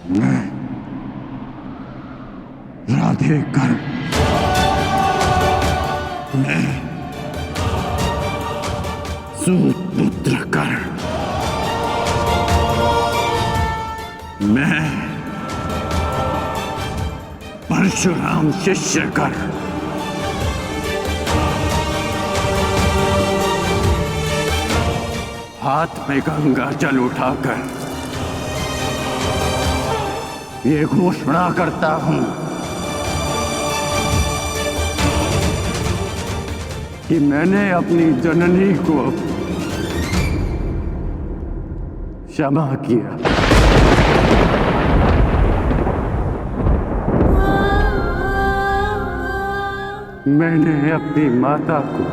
मैं राधेकर, मैं सूतपुत्र कर, मैं परशुराम शिष्य कर, हाथ में गंगा जल उठाकर ये घोषणा करता हूं कि मैंने अपनी जननी को क्षमा किया। मैंने अपनी माता को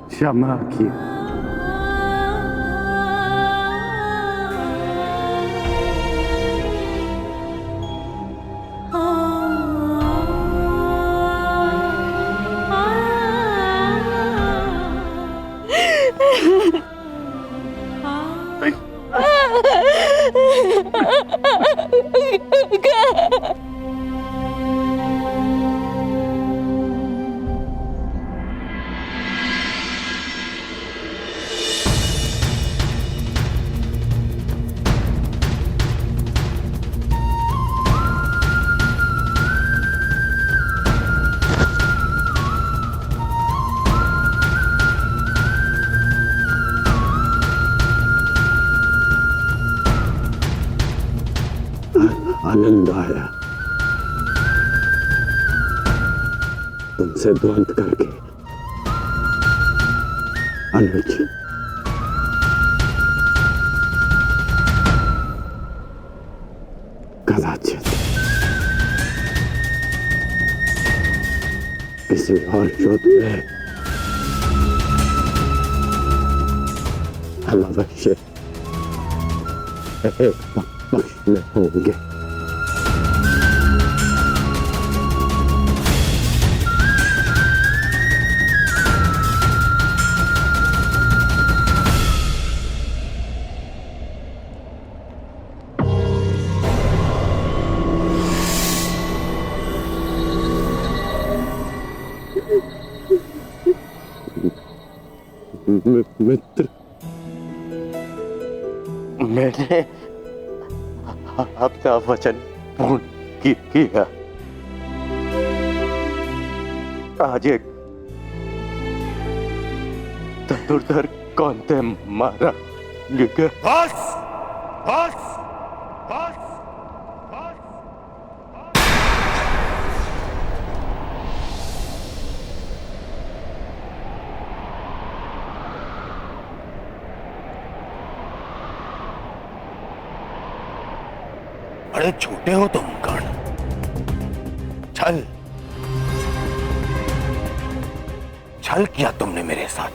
क्षमा किया। आनंद आया तुमसे द्वंद करके। अनुज, कदाचित किसी और युद्ध में हम अवश्य एक पक्ष में होंगे। मित्र, मैंने अपना वचन पूर्ण किया। आज एक धनुर्धर कौनते मारा गया। बस, बस, बस, बस। बड़े छोटे हो तुम कर्ण। छल छल किया तुमने मेरे साथ।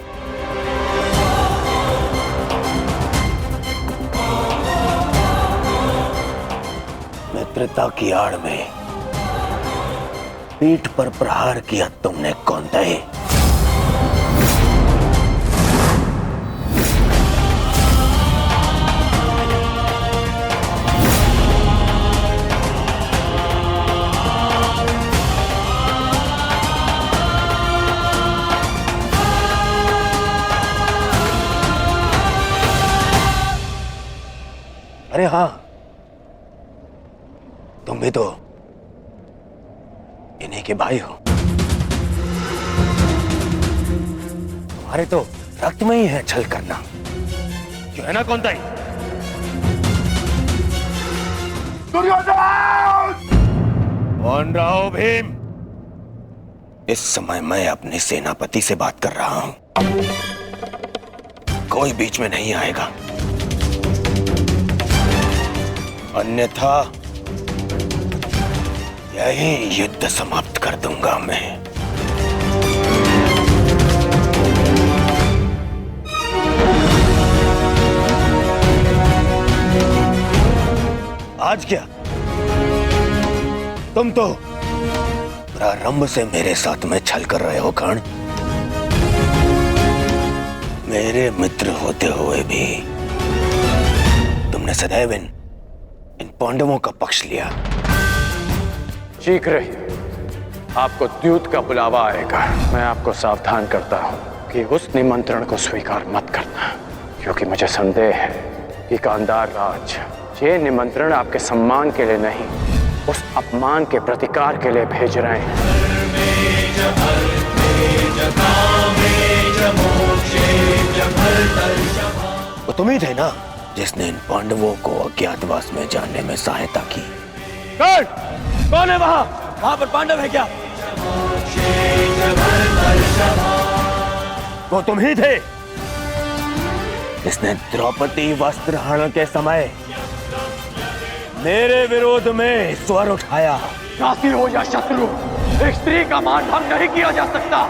मित्रता की आड़ में पीठ पर प्रहार किया तुमने कौंतेय। अरे हाँ, तुम भी तो इन्हीं के भाई हो। तुम्हारे तो रक्त में ही है छल करना, क्यों है ना कौंतेय? कौन रहा हो भीम? इस समय मैं अपने सेनापति से बात कर रहा हूं, कोई बीच में नहीं आएगा, अन्यथा यही युद्ध समाप्त कर दूंगा मैं। आज क्या तुम तो प्रारंभ से मेरे साथ में छल कर रहे हो कर्ण। मेरे मित्र होते हुए भी तुमने मैंने सदैव इन पांडवों का पक्ष लिया। शीघ्र ही आपको द्यूत का बुलावा आएगा। मैं आपको सावधान करता हूं कि उस निमंत्रण को स्वीकार मत करना, क्योंकि मुझे संदेह है कि गांधार राज ये निमंत्रण आपके सम्मान के लिए नहीं, उस अपमान के प्रतिकार के लिए भेज रहे हैं। वो तुम ही थे ना जिसने इन पांडवों को अज्ञातवास में जाने में सहायता की। कौन है वहां पर पांडव है क्या? वो तुम ही थे जिसने द्रौपदी वस्त्र हरण के समय मेरे विरोध में स्वर उठाया। साथी हो या शत्रु, एक स्त्री का मान भंग नहीं किया जा सकता,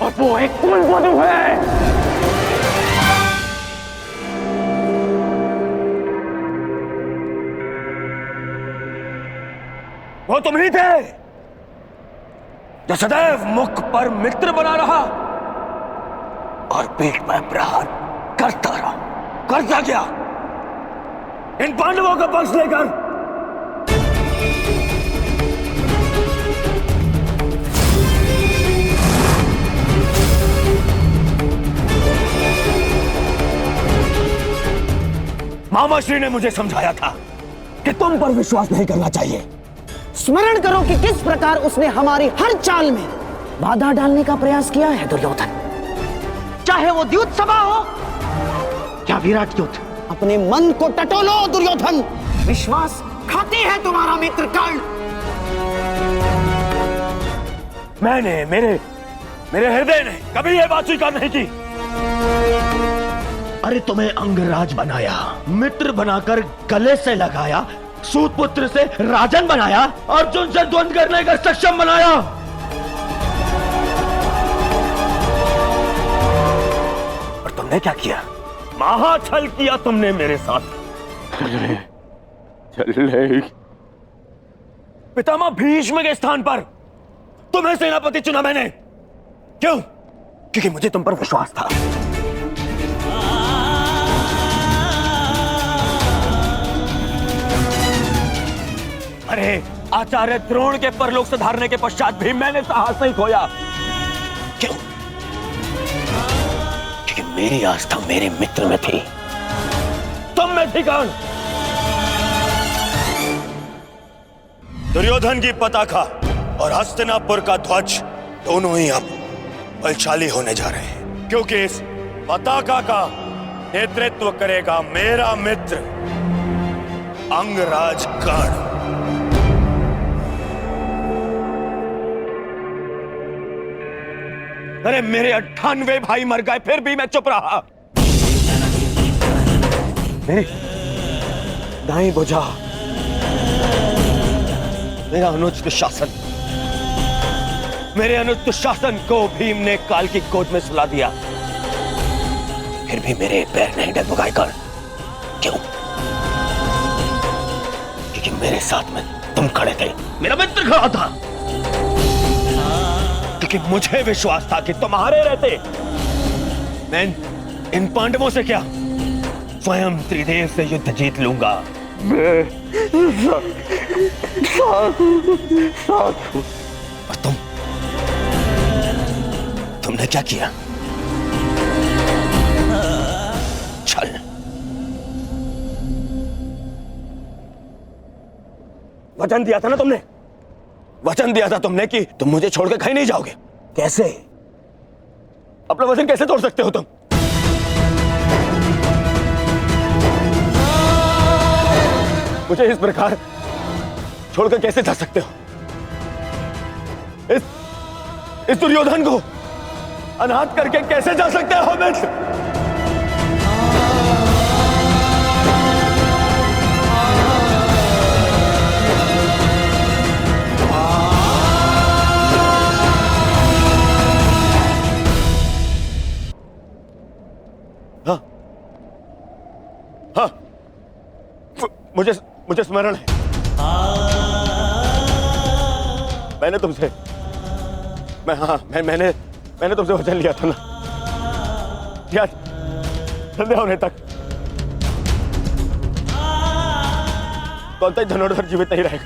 और वो एक कुलवधू है। वो तुम ही थे जो सदैव मुख पर मित्र बना रहा और पीठ पर प्रहार करता रहा। करता क्या? इन पांडवों का पक्ष लेकर। मामा श्री ने मुझे समझाया था कि तुम पर विश्वास नहीं करना चाहिए। स्मरण करो कि किस प्रकार उसने हमारी हर चाल में बाधा डालने का प्रयास किया है दुर्योधन। चाहे वो द्यूत सभा हो या विराट युद्ध। अपने मन को टटोलो दुर्योधन, विश्वास खाते है तुम्हारा मित्र कर्ण। मैंने मेरे हृदय ने कभी यह बात स्वीकार नहीं की। अरे तुम्हें अंगराज बनाया, मित्र बनाकर गले से लगाया, सूतपुत्र से राजन बनाया, अर्जुन से द्वंद्व करने का सक्षम बनाया। और तुमने क्या किया? महाछल किया तुमने मेरे साथ। चल पितामह भीष्म के स्थान पर तुम्हें सेनापति चुना मैंने। क्यों? क्योंकि मुझे तुम पर विश्वास था। अरे आचार्य द्रोण के परलोक सुधारने के पश्चात भी मैंने साहस नहीं खोया। क्यों? क्योंकि मेरी आस्था मेरे मित्र में थी, तुम में थी कौन? दुर्योधन की पताका और हस्तिनापुर का ध्वज दोनों ही अब बलशाली होने जा रहे हैं, क्योंकि इस पताका का नेतृत्व करेगा मेरा मित्र अंगराज कर्ण। अरे मेरे 98 भाई मर गए, फिर भी मैं चुप रहा। मेरी दाईं भुजा, मेरा अनुचित शासन, मेरे अनुचित शासन को भीम ने काल की गोद में सुला दिया। फिर भी मेरे पैर नहीं डगमगाए कर। क्यों? क्योंकि मेरे साथ में तुम खड़े थे, मेरा मित्र खड़ा था। क्योंकि मुझे विश्वास था कि तुम्हारे रहते मैं इन पांडवों से क्या, स्वयं त्रिदेव से युद्ध जीत लूंगा। और तुमने क्या किया? छल। वचन दिया था ना तुमने, वचन दिया था तुमने कि तुम मुझे छोड़कर कहीं नहीं जाओगे। कैसे? अपना वचन कैसे तोड़ सकते हो तुम? मुझे इस प्रकार छोड़कर कैसे जा सकते हो? इस दुर्योधन को अनाथ करके कैसे जा सकते हो मित्र? हाँ, मुझे स्मरण है। मैंने तुमसे वचन लिया था ना, संध्या होने तक कौन-सा धनुर्धर जीवित नहीं रहेगा।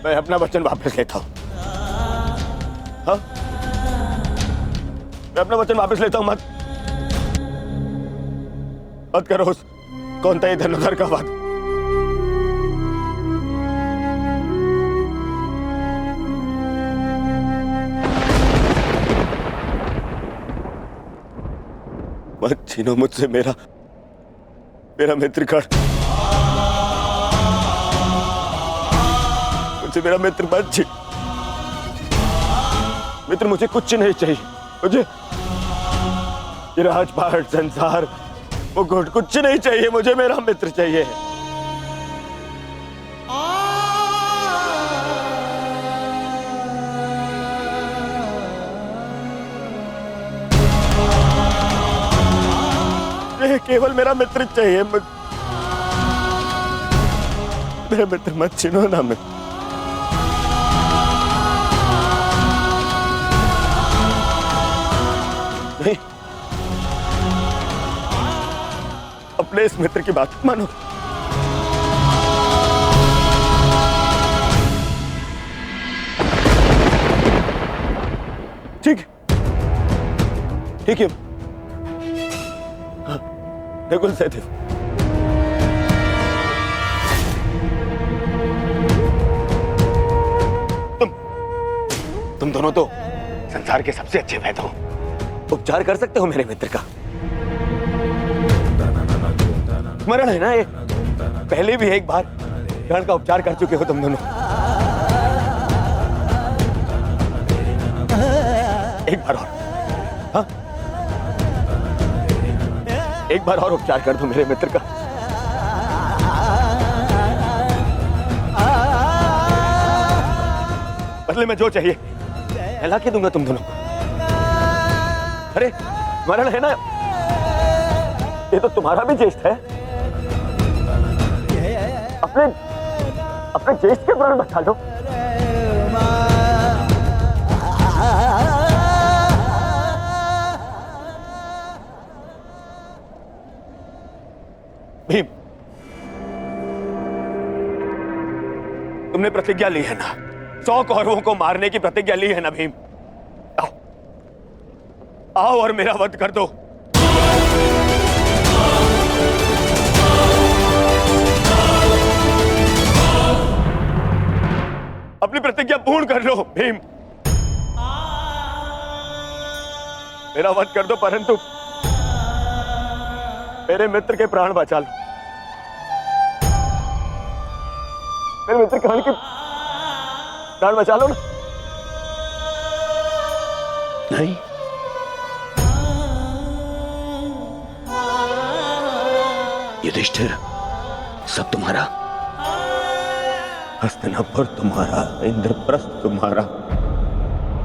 मैं अपना वचन वापस लेता हूं। हाँ, मैं अपना वचन वापस लेता हूं। मत करो उस कौन-सा धनुर्धर का वध। मत छीनो मुझसे मेरा मित्रगण। मुझसे मेरा मित्र मत छीन। मित्र मुझे कुछ नहीं चाहिए। मुझे ये राजपाट, संसार, वो कुछ नहीं चाहिए। मुझे मेरा मित्र चाहिए। ये केवल मेरा मित्र चाहिए। मेरा मित्र मत छीनो ना। मैं नहीं, अपने इस मित्र की बात मानो। ठीक है। बिल्कुल सहदेव। तुम दोनों तो संसार के सबसे अच्छे वैद्य हो। उपचार कर सकते हो मेरे मित्र का। स्मरण है ना ये? पहले भी एक बार रण का उपचार कर चुके हो तुम दोनों। एक बार और। हाँ? एक बार और उपचार कर दो मेरे मित्र का। बदले में जो चाहिए मैं के दूंगा तुम दोनों को। अरे मरण है ना, ये तो तुम्हारा भी ज्येष्ठ है। अपने ज्येष्ठ के प्राण बचा लो। भीम, तुमने प्रतिज्ञा ली है ना, 100 कौरवों को मारने की प्रतिज्ञा ली है ना भीम। आओ और मेरा वध कर दो। अपनी प्रतिज्ञा पूर्ण कर लो भीम। मेरा वध कर दो, परंतु मेरे मित्र के प्राण बचा लो। मेरे मित्र के प्राण बचा लो ना। नहीं, युधिष्ठिर, सब तुम्हारा। हस्तिनापुर तुम्हारा, इंद्रप्रस्थ तुम्हारा,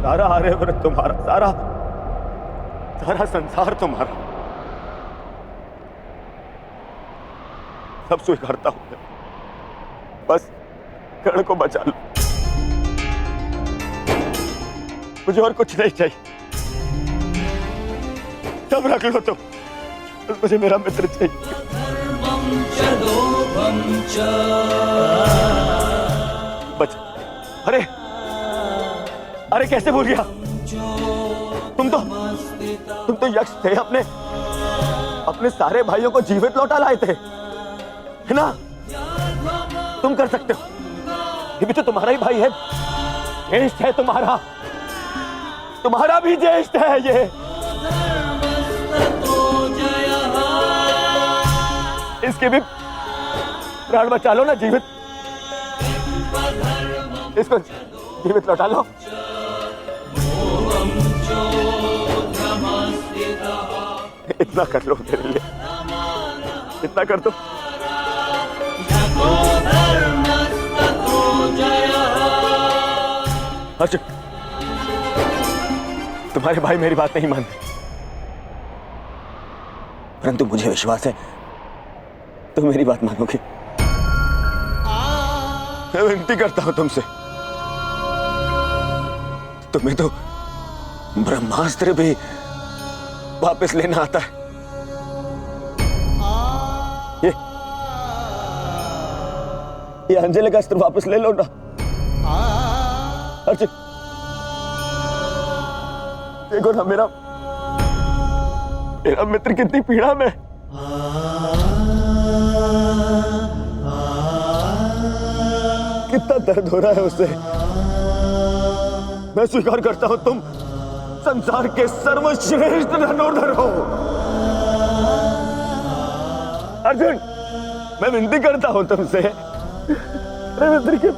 सारा आर्यव्रत तुम्हारा, सारा संसार तुम्हारा। सब स्वीकारता हूं, बस कर्ण को बचा लो। मुझे और कुछ नहीं चाहिए। सब रख लो तुम, बस मुझे मेरा मित्र चाहिए। बच। अरे कैसे भूल गया? तुम तो यक्ष थे। अपने सारे भाइयों को जीवित लौटा लाए थे, है ना? तुम कर सकते हो। ये भी तो तुम्हारा ही भाई है, ज्येष्ठ है तुम्हारा भी ज्येष्ठ है ये। इसके भी प्राण बचा लो ना, जीवित। इसको जीवित लौटा लो। इतना कर लो मेरे लिए, इतना कर दो। अर्जुन, तुम्हारे भाई मेरी बात नहीं मानते, परंतु मुझे विश्वास है तुम मेरी बात मानोगे। मैं विनती करता हूं तुमसे, तुम्हें तो ब्रह्मास्त्र भी वापस लेना आता है। ये अंजलि का अस्त्र वापस ले लो ना अर्जुन। देखो ना मेरा मित्र कितनी पीड़ा में। कितना दर्द हो रहा है उसे। मैं स्वीकार करता हूं तुम संसार के सर्वश्रेष्ठ धनुर्धर हो अर्जुन। मैं विनती करता हूं तुमसे मेरे मित्र के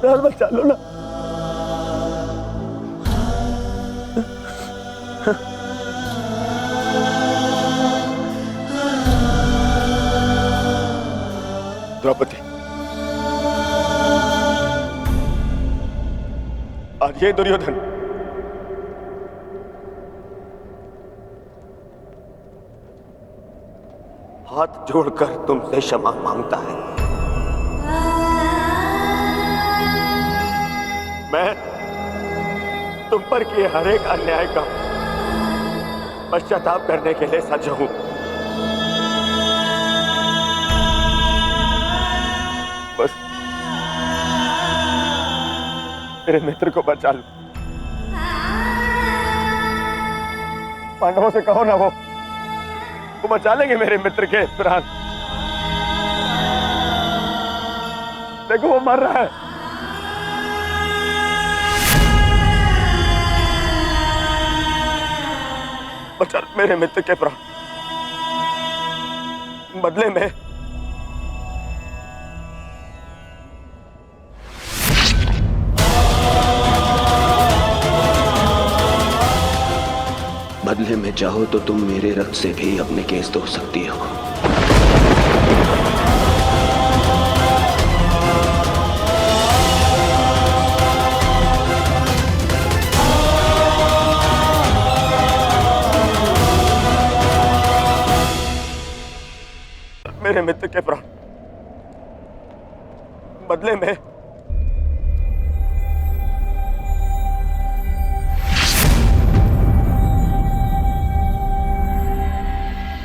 प्राण बचा लो ना। द्रौपदी और ये दुर्योधन हाथ जोड़कर तुमसे क्षमा मांगता है। मैं तुम पर किए हर एक अन्याय का पश्चाताप करने के लिए सज्ज हूं। बस मेरे मित्र को बचा लो। पांडवों से कहो ना वो बचा लेंगे मेरे मित्र के प्राण। देखो वो मर रहा है। बचा मेरे मित्र के प्राण। बदले में चाहो तो तुम मेरे रक्त से भी अपने केस धो सकती हो। मेरे मित्र के प्राण बदले में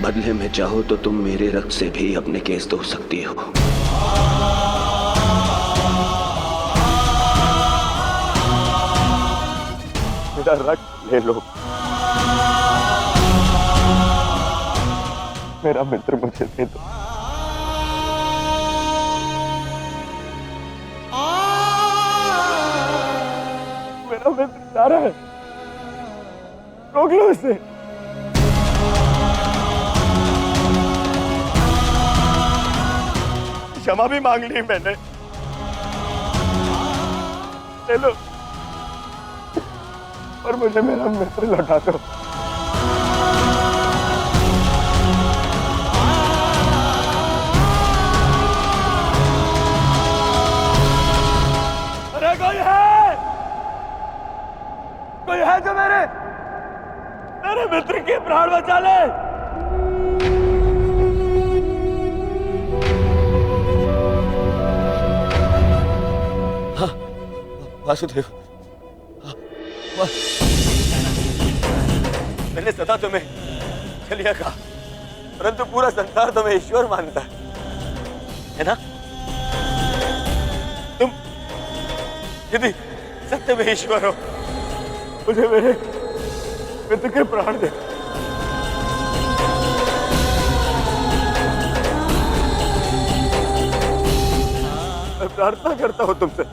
बदले में चाहो तो तुम मेरे रक्त से भी अपने केस धो सकती हो। मेरा रक्त ले लो। मेरा मित्र मुझे दे दो। मेरा मित्र जा रहा है, रोक लो उसे। क्षमा भी मांग ली मैंने, ले लो, और मुझे मेरा मित्र लौटा दो। अरे कोई है जो मेरे मित्र के प्राण बचा ले। वासुदेव, मैंने सदा तुम्हें छलिया कहा, परंतु पूरा संसार तुम्हें ईश्वर मानता है ना? तुम यदि सत्य में ईश्वर हो, मुझे मेरे मित्र के प्राण दे। मैं प्रार्थना करता हूं तुमसे,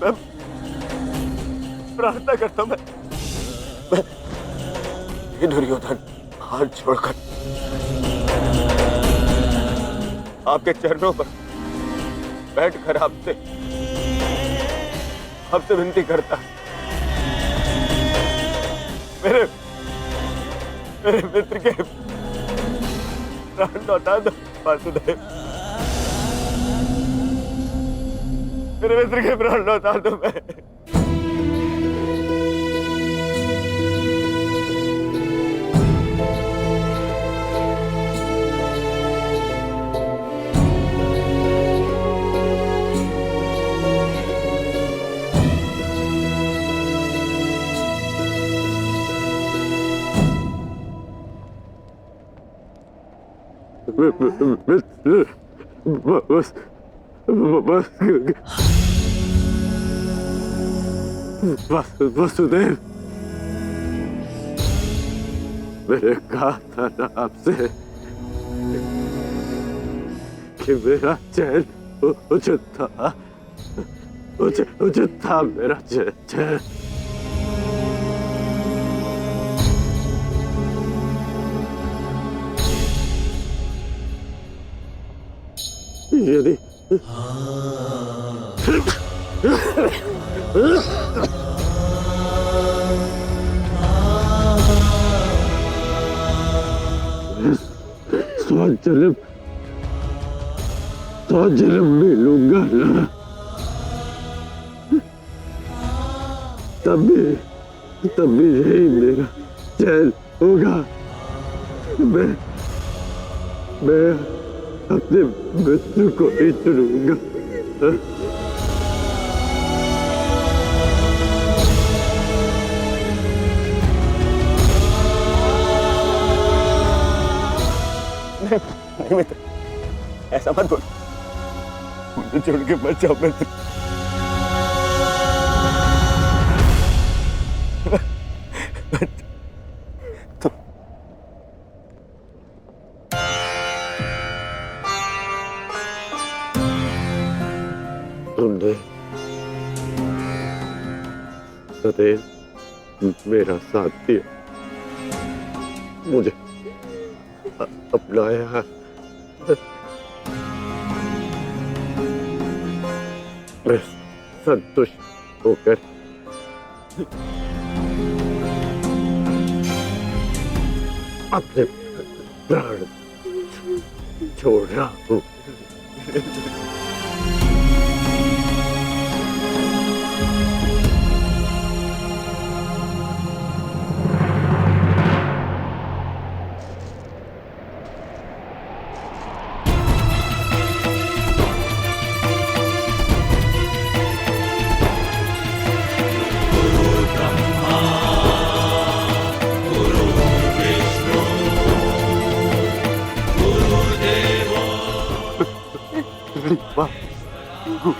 मैं प्रार्थना करता हूं, मैं ये दुर्योधन हाथ छोड़कर आपके चरणों पर बैठकर आपसे विनती करता, मेरे मित्र के प्राण लौटा दो वासुदेव। मेरे मित्र के प्राण लौटा दो। मैं वसुदेव, मैंने कहा था ना आपसे कि मेरा चैन उचित था, उचित था मेरा चैन। यदि स्वजन्म मिलूंगा ना, तभी यही मेरा चैन होगा। मैं अपने मित्र को ही चुनूंगा। नहीं मित्र, ऐसा मत बोल। मुझे छोड़ के मत जाओ मित्र। तुमने सदैव मेरा साथ दिया, मुझे अपनाया। मैं संतुष्ट होकर अपने प्राण छोड़ रहा हूँ।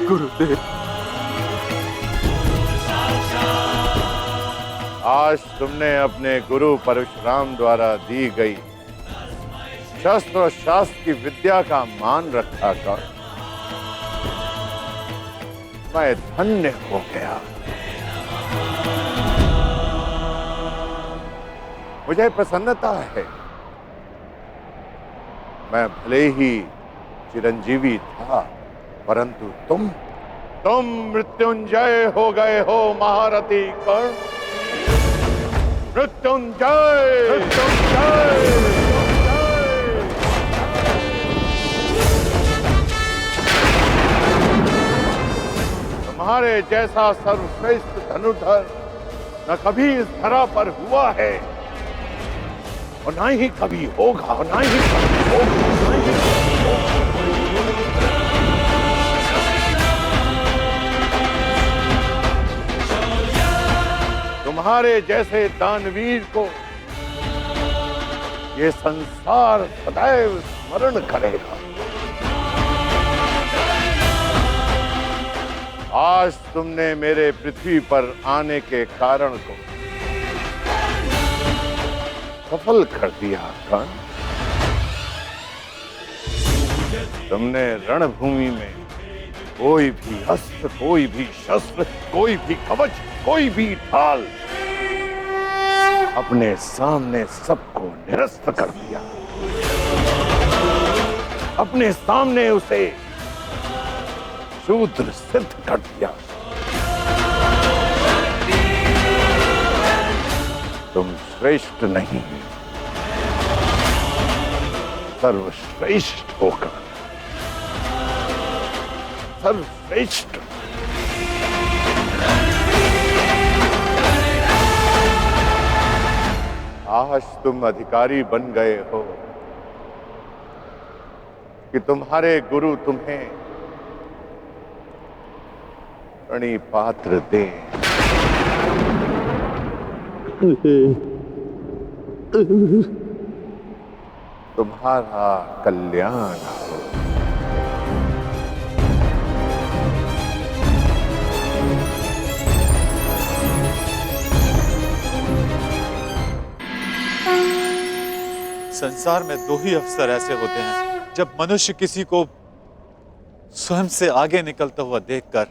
गुरुदेव, आज तुमने अपने गुरु परशुराम द्वारा दी गई शस्त्र और शास्त्र की विद्या का मान रखा कर मैं धन्य हो गया। मुझे प्रसन्नता है। मैं भले ही चिरंजीवी था, परंतु तुम मृत्युंजय हो गए हो महारथी कर्ण। मृत्युंजय, मृत्युंजय। तुम्हारे जैसा सर्वश्रेष्ठ धनुर्धर न कभी इस धरा पर हुआ है और ना ही कभी होगा, और ना ही कभी होगा। तुम्हारे जैसे दानवीर को ये संसार सदैव स्मरण करेगा। आज तुमने मेरे पृथ्वी पर आने के कारण को सफल कर दिया कर्ण। तुमने रणभूमि में कोई भी अस्त्र, कोई भी शस्त्र, कोई भी कवच, कोई भी ढाल अपने सामने सबको निरस्त कर दिया। अपने सामने उसे शूद्र सिद्ध कर दिया। तुम श्रेष्ठ नहीं, सर्वश्रेष्ठ होकर सर्वश्रेष्ठ। आज तुम अधिकारी बन गए हो कि तुम्हारे गुरु तुम्हें प्रणिपात्र दे। तुम्हारा कल्याण हो। संसार में दो ही अवसर ऐसे होते हैं जब मनुष्य किसी को स्वयं से आगे निकलता हुआ देखकर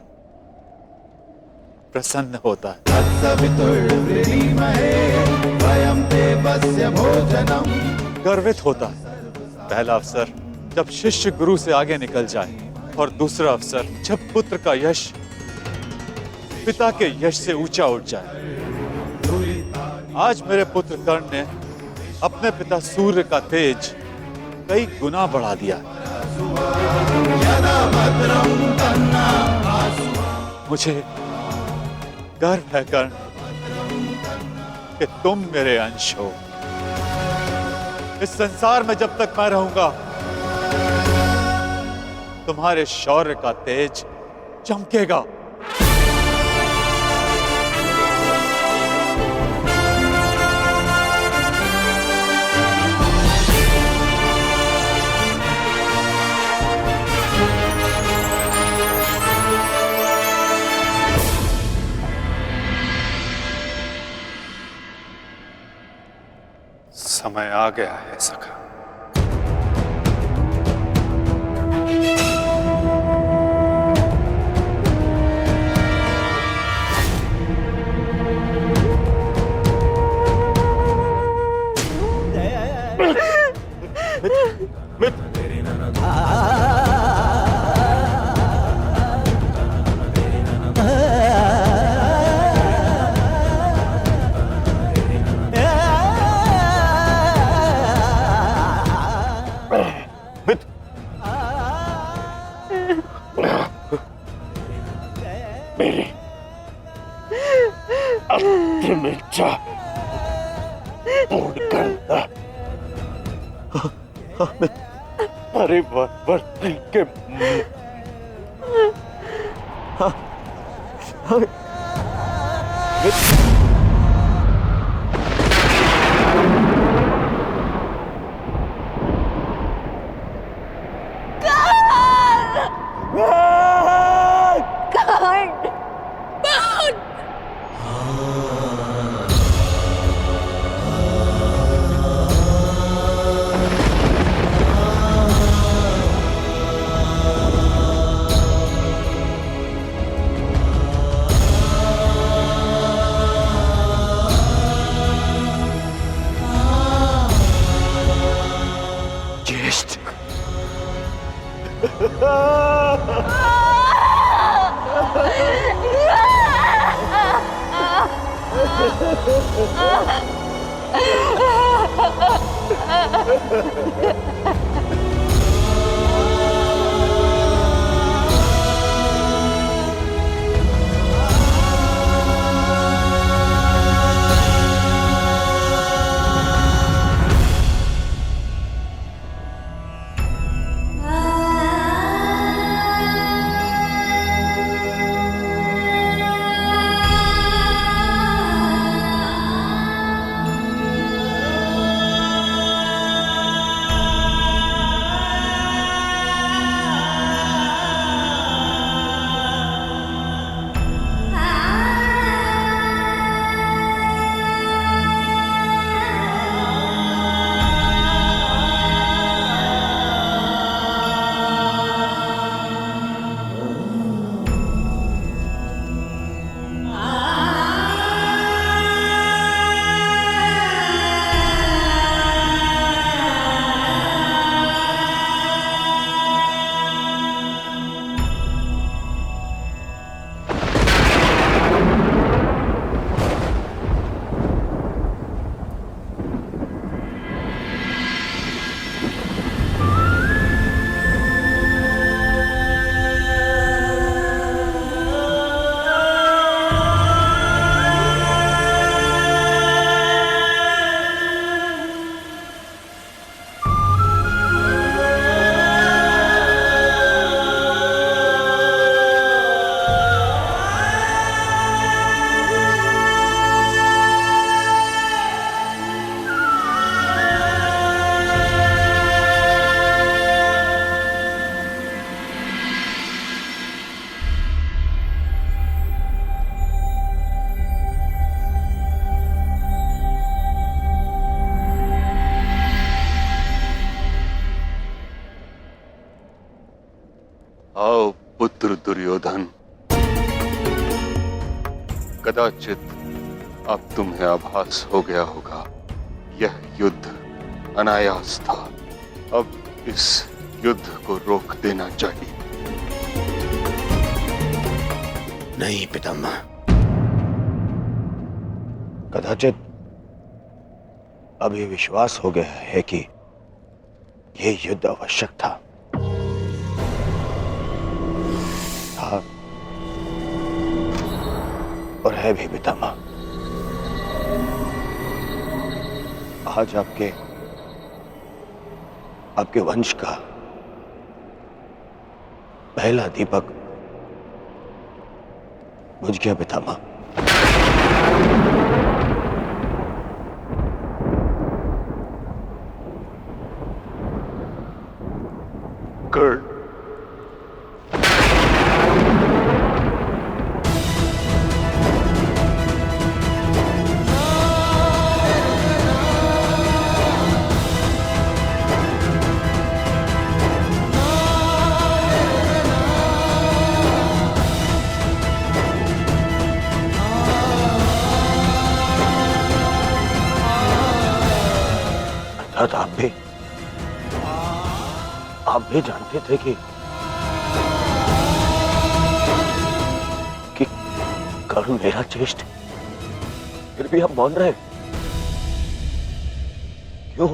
प्रसन्न होता है। गर्वित होता है। पहला अवसर जब शिष्य गुरु से आगे निकल जाए और दूसरा अवसर जब पुत्र का यश पिता के यश से ऊंचा उठ जाए। आज मेरे पुत्र कर्ण ने अपने पिता सूर्य का तेज कई गुना बढ़ा दिया। मुझे गर्व है कर्ण कि तुम मेरे अंश हो। इस संसार में जब तक मैं रहूंगा तुम्हारे शौर्य का तेज चमकेगा। समय आ गया है सखा। मेरी अंतिम इच्छा पूर्ण करना। परिवर्तन के पुत्र दुर्योधन, कदाचित अब तुम्हें आभास हो गया होगा, यह युद्ध अनायास था। अब इस युद्ध को रोक देना चाहिए। नहीं पितामह, कदाचित अभी विश्वास हो गया है कि यह युद्ध आवश्यक था। और है भी पितामह। आज आपके वंश का पहला दीपक बुझ गया पितामह। कर्ण, अर्थात आप भी जानते थे कि कर्ण मेरा ज्येष्ठ, फिर भी आप मौन रहे क्यों?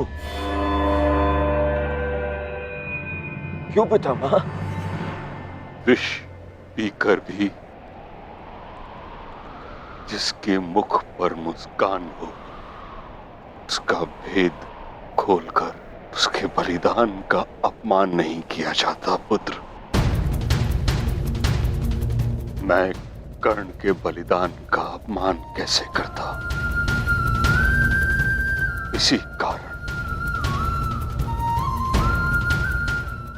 क्यों पितामह? विष पीकर भी जिसके मुख पर मुस्कान हो, उसका भेद खोलकर उसके बलिदान का अपमान नहीं किया जाता पुत्र। मैं कर्ण के बलिदान का अपमान कैसे करता? इसी कारण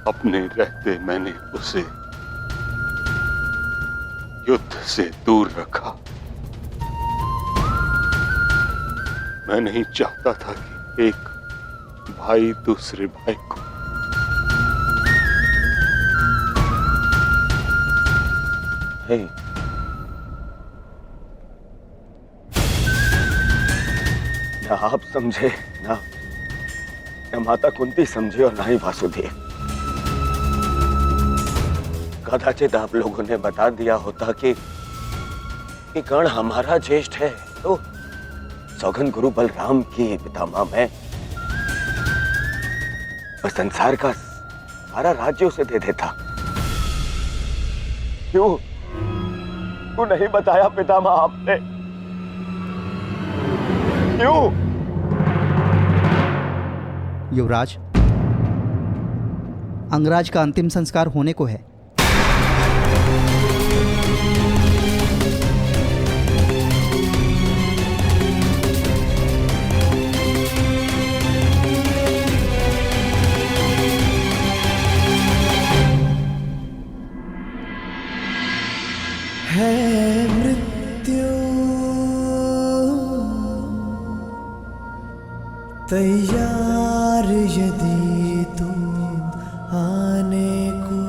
अपने रहते मैंने उसे युद्ध से दूर रखा। मैं नहीं चाहता था कि एक भाई दूसरे भाई को ना आप समझे, ना माता कुंती समझे और ना ही वासुदेव। कदाचित आप लोगों ने बता दिया होता कि कर्ण हमारा ज्येष्ठ है, तो सौगन गुरु बलराम की पितामह मैं संसार का सारा राज्य उसे दे देता। क्यों नहीं बताया पितामह आपने? क्यों? युवराज, अंगराज का अंतिम संस्कार होने को है। है मृत्यु तैयार यदि तुम आने को,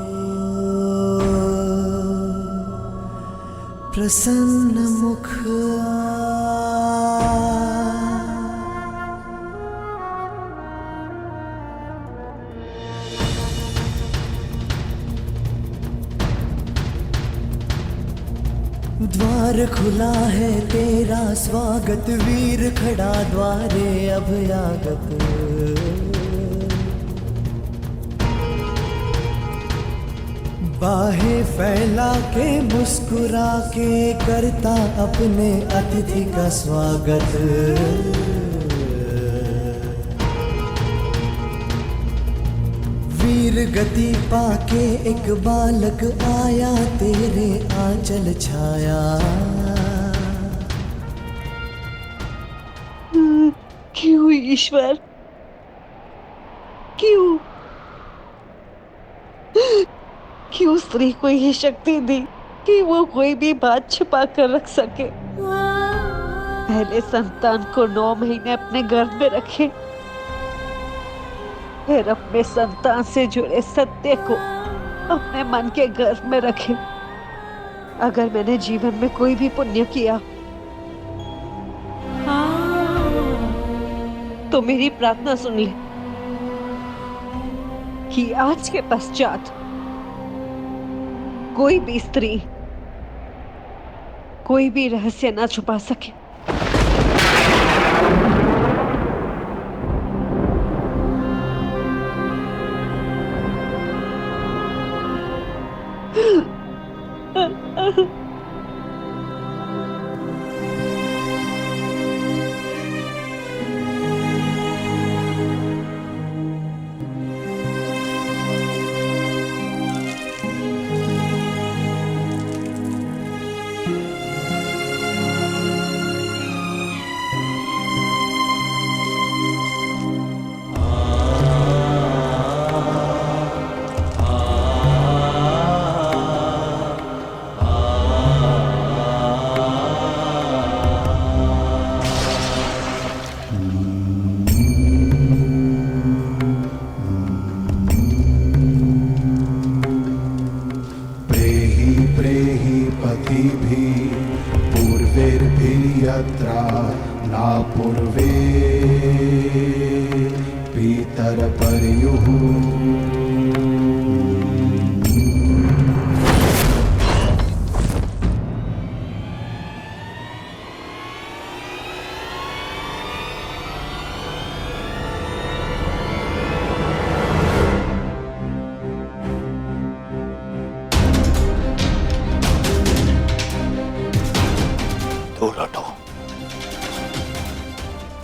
प्रसन्न मुख द्वार खुला है तेरा स्वागत, वीर खड़ा द्वारे अभयागत। बाहें फैला के मुस्कुरा के करता अपने अतिथि का स्वागत। वीर गति पाके एक बालक आया, तेरे आंचल छाया। क्यों ईश्वर, क्यों स्त्री को ये शक्ति दी कि वो कोई भी बात छुपा कर रख सके? पहले संतान को 9 महीने अपने गर्भ में रखे, फिर अपने संतान से जुड़े सत्य को अपने मन के गर्भ में रखे। अगर मैंने जीवन में कोई भी पुण्य किया तो मेरी प्रार्थना सुन ले कि आज के पश्चात कोई भी स्त्री कोई भी रहस्य ना छुपा सके। यत्रा ना पूर्वे पीतर पर्युः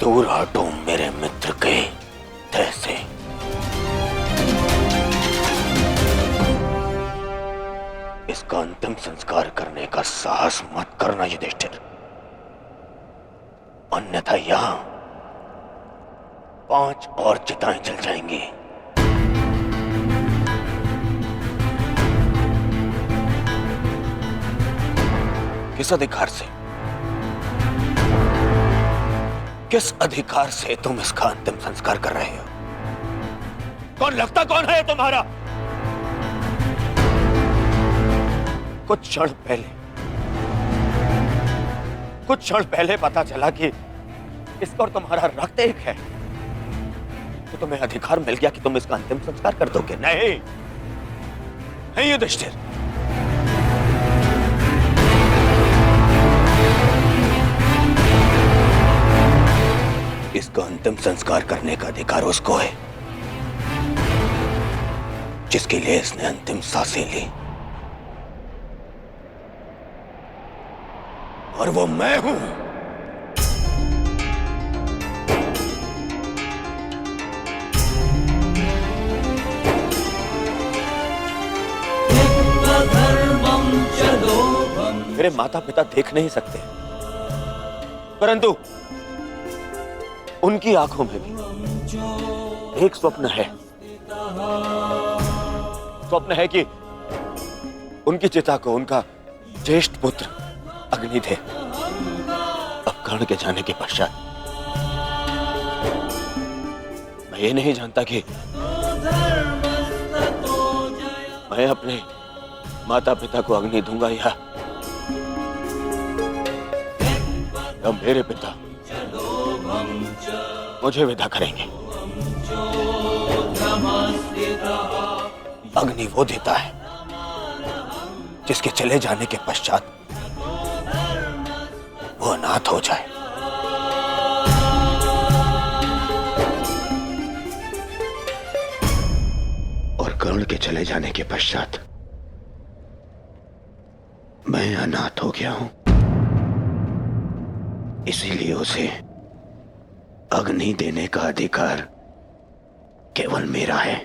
दूर हटो मेरे मित्र के देह से। इसका अंतिम संस्कार करने का साहस मत करना युधिष्ठिर, अन्यथा यहां 5 और चिताएं जल जाएंगी। किस अधिकार से, किस अधिकार से तुम इसका अंतिम संस्कार कर रहे हो? कौन लगता कौन है तुम्हारा? कुछ क्षण पहले पता चला कि इसका और तुम्हारा रक्त एक है, तो तुम्हें अधिकार मिल गया कि तुम इसका अंतिम संस्कार कर दोगे। नहीं नहीं युधिष्ठिर, इसका अंतिम संस्कार करने का अधिकार उसको है जिसके लिए इसने अंतिम सांसें ली, और वो मैं हूं। मेरे माता पिता देख नहीं सकते, परंतु उनकी आंखों में भी एक स्वप्न है। स्वप्न है कि उनकी चिता को उनका ज्येष्ठ पुत्र अग्नि दे। अब कर्ण के जाने के पश्चात मैं ये नहीं जानता कि मैं अपने माता पिता को अग्नि दूंगा या मेरे पिता मुझे विदा करेंगे। अग्नि वो देता है जिसके चले जाने के पश्चात वो अनाथ हो जाए। और कर्ण के चले जाने के पश्चात मैं अनाथ हो गया हूं, इसीलिए उसे अग्नि देने का अधिकार केवल मेरा है,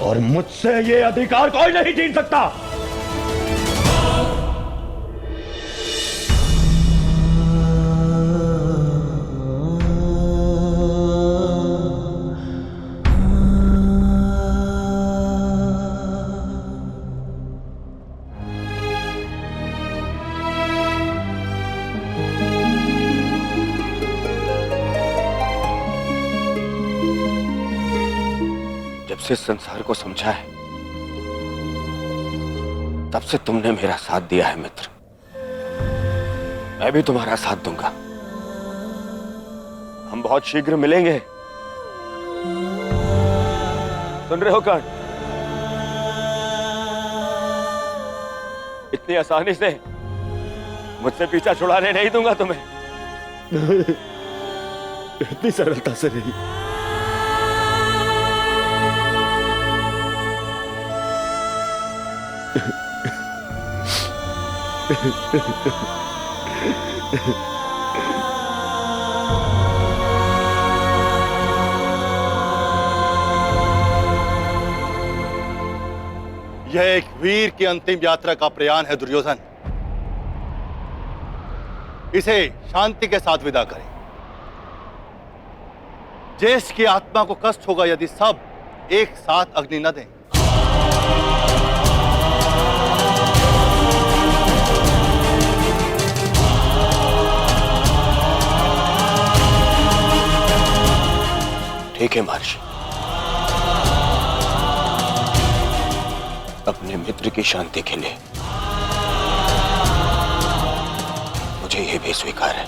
और मुझसे ये अधिकार कोई नहीं छीन सकता। से संसार को समझा है, तब से तुमने मेरा साथ दिया है मित्र। मैं भी तुम्हारा साथ दूंगा। हम बहुत शीघ्र मिलेंगे। सुन रहे हो कर्ण? इतनी आसानी से मुझसे पीछा छुड़ाने नहीं दूंगा तुम्हें। इतनी सरलता से नहीं। यह एक वीर की अंतिम यात्रा का प्रयाण है दुर्योधन। इसे शांति के साथ विदा करें। ज्येष्ठ की आत्मा को कष्ट होगा यदि सब एक साथ अग्नि न दें। ठीक है महर्षि, अपने मित्र की शांति के लिए मुझे यह भी स्वीकार है।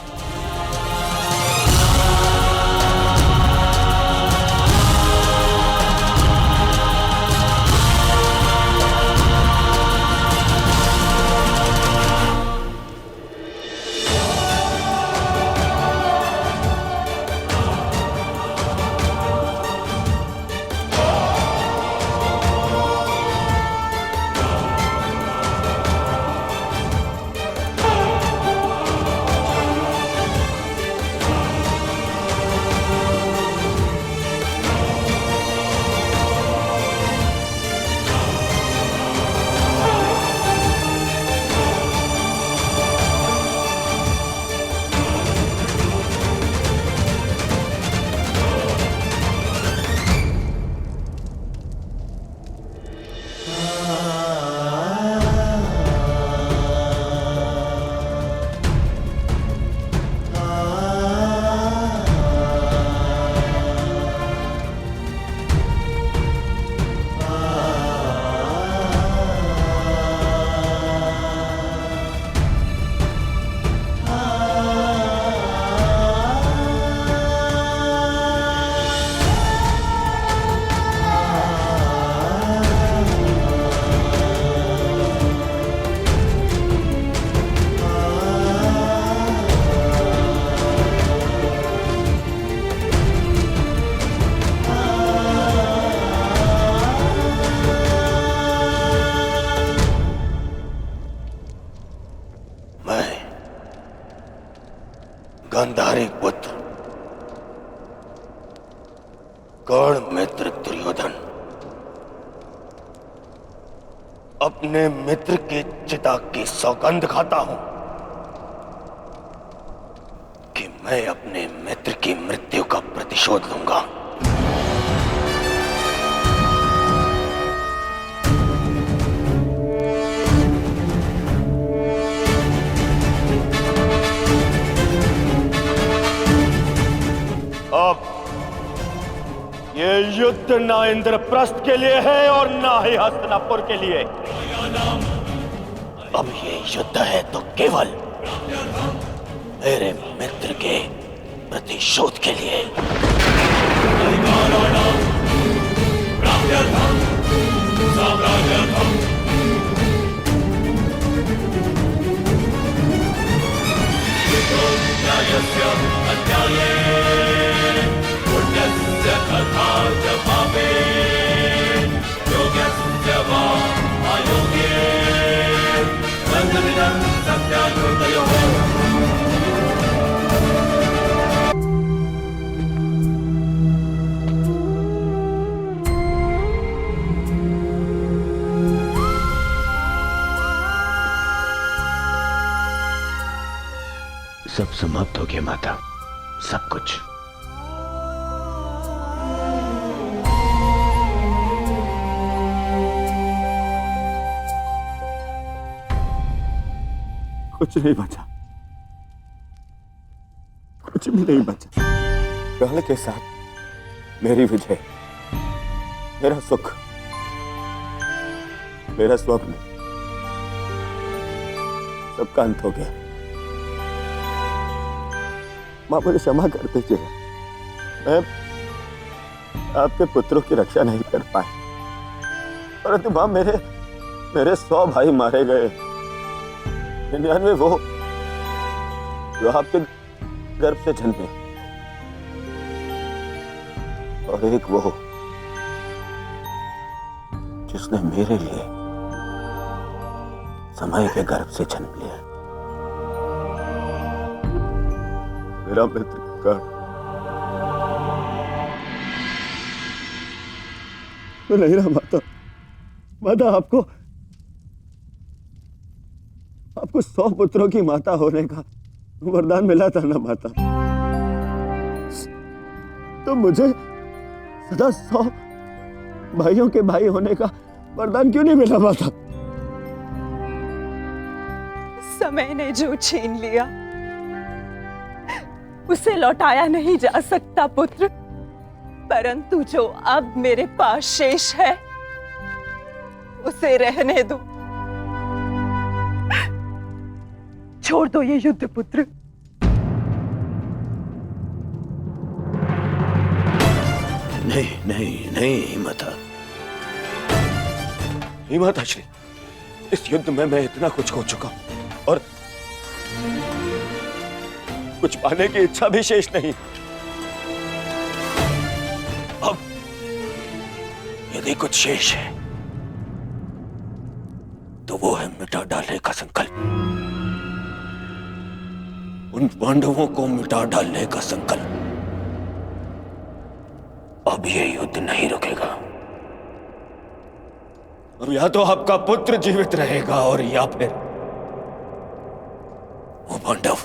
गांधारी पुत्र कर्ण मित्र दुर्योधन अपने मित्र के चिता की सौगंध खाता हूं कि मैं अपने मित्र की मृत्यु का प्रतिशोध लूंगा। अब ये युद्ध ना इंद्रप्रस्थ के लिए है और ना ही हस्तिनापुर के लिए। अब ये युद्ध है तो केवल मेरे मित्र के प्रतिशोध के लिए। सब समाप्त हो गया माता, सब कुछ। कुछ नहीं बचा, कुछ भी नहीं बचा। कर्ण के साथ मेरी विजय मेरा सुख, मेरा स्वप्न सबका अंत हो गया। मां मुझे क्षमा कर दीजिएगा, मैं आपके पुत्रों की रक्षा नहीं कर पाए, परंतु मां मेरे 100 भाई मारे गए, 99 वो जो आपके गर्भ से जन्मे, और एक वो जिसने मेरे लिए समय के गर्भ से जन्म लिया। मेरा मित्र कर्ण, मैं नहीं रहा माता। माता, आपको 100 पुत्रों की माता होने का वरदान मिला था ना माता, तो मुझे सदा 100 भाइयों के भाई होने का वरदान क्यों नहीं मिला माता? समय ने जो छीन लिया उसे लौटाया नहीं जा सकता पुत्र, परंतु जो अब मेरे पास शेष है उसे रहने दो। छोड़ दो ये युद्ध पुत्र। नहीं नहीं नहीं माता, नहीं माता श्री, इस युद्ध में मैं इतना कुछ खो चुका हूं और कुछ पाने की इच्छा भी शेष नहीं। अब यदि कुछ शेष है तो वो है मिटा डालने का संकल्प, उन पांडवों को मिटा डालने का संकल्प। अब ये युद्ध नहीं रुकेगा। अब या तो आपका पुत्र जीवित रहेगा और या फिर वो पांडव